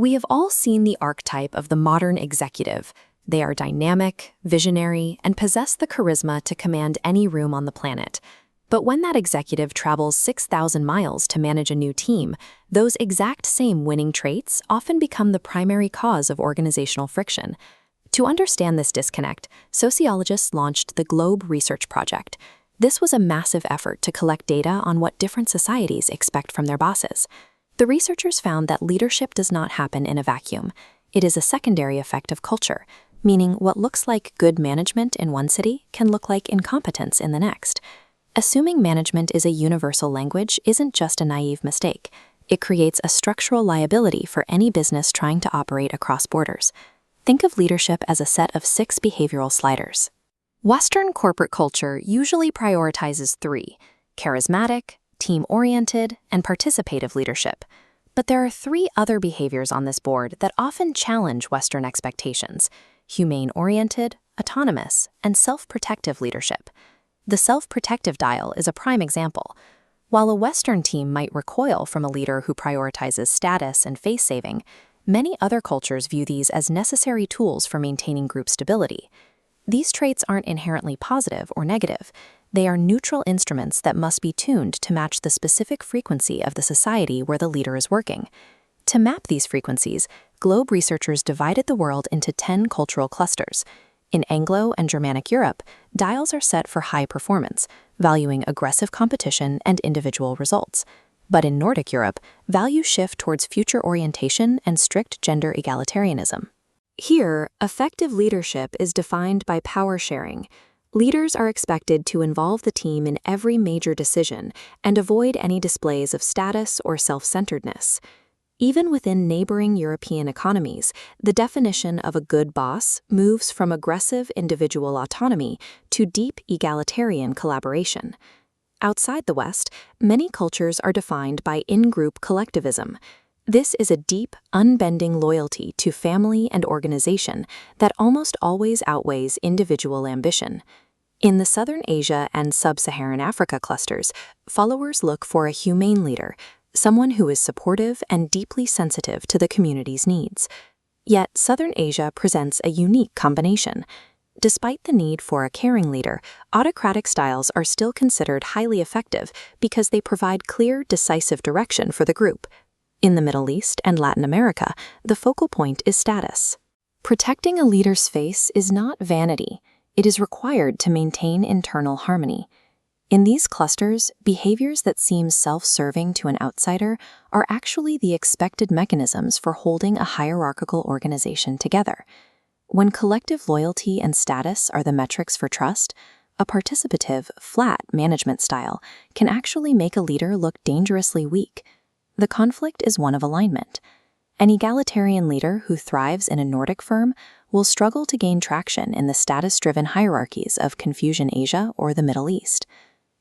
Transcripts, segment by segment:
We have all seen the archetype of the modern executive. They are dynamic, visionary, and possess the charisma to command any room on the planet. But when that executive travels 6,000 miles to manage a new team, those exact same winning traits often become the primary cause of organizational friction. To understand this disconnect, sociologists launched the Globe Research Project. This was a massive effort to collect data on what different societies expect from their bosses. The researchers found that leadership does not happen in a vacuum. It is a secondary effect of culture, meaning what looks like good management in one city can look like incompetence in the next. Assuming management is a universal language isn't just a naive mistake. It creates a structural liability for any business trying to operate across borders. Think of leadership as a set of 6 behavioral sliders. Western corporate culture usually prioritizes 3: charismatic, team-oriented, and participative leadership. But there are 3 other behaviors on this board that often challenge Western expectations: humane-oriented, autonomous, and self-protective leadership. The self-protective dial is a prime example. While a Western team might recoil from a leader who prioritizes status and face-saving, many other cultures view these as necessary tools for maintaining group stability. These traits aren't inherently positive or negative. They are neutral instruments that must be tuned to match the specific frequency of the society where the leader is working. To map these frequencies, Globe researchers divided the world into 10 cultural clusters. In Anglo and Germanic Europe, dials are set for high performance, valuing aggressive competition and individual results. But in Nordic Europe, values shift towards future orientation and strict gender egalitarianism. Here, effective leadership is defined by power sharing. Leaders are expected to involve the team in every major decision and avoid any displays of status or self-centeredness. Even within neighboring European economies, the definition of a good boss moves from aggressive individual autonomy to deep egalitarian collaboration. Outside the West, many cultures are defined by in-group collectivism. This is a deep, unbending loyalty to family and organization that almost always outweighs individual ambition. In the Southern Asia and Sub-Saharan Africa clusters, followers look for a humane leader, someone who is supportive and deeply sensitive to the community's needs. Yet, Southern Asia presents a unique combination. Despite the need for a caring leader, autocratic styles are still considered highly effective because they provide clear, decisive direction for the group. In the Middle East and Latin America, the focal point is status. Protecting a leader's face is not vanity. It is required to maintain internal harmony. In these clusters, behaviors that seem self-serving to an outsider are actually the expected mechanisms for holding a hierarchical organization together. When collective loyalty and status are the metrics for trust, a participative, flat management style can actually make a leader look dangerously weak. The conflict is one of alignment. An egalitarian leader who thrives in a Nordic firm will struggle to gain traction in the status-driven hierarchies of Confucian Asia or the Middle East.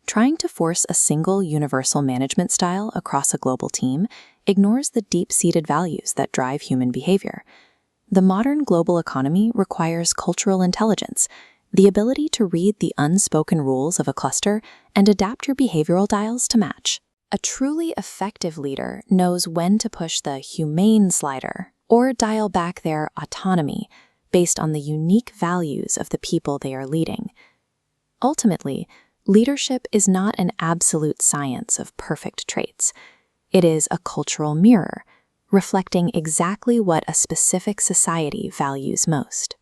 Trying to force a single universal management style across a global team ignores the deep-seated values that drive human behavior. The modern global economy requires cultural intelligence, the ability to read the unspoken rules of a cluster and adapt your behavioral dials to match. A truly effective leader knows when to push the humane slider or dial back their autonomy based on the unique values of the people they are leading. Ultimately, leadership is not an absolute science of perfect traits. It is a cultural mirror, reflecting exactly what a specific society values most.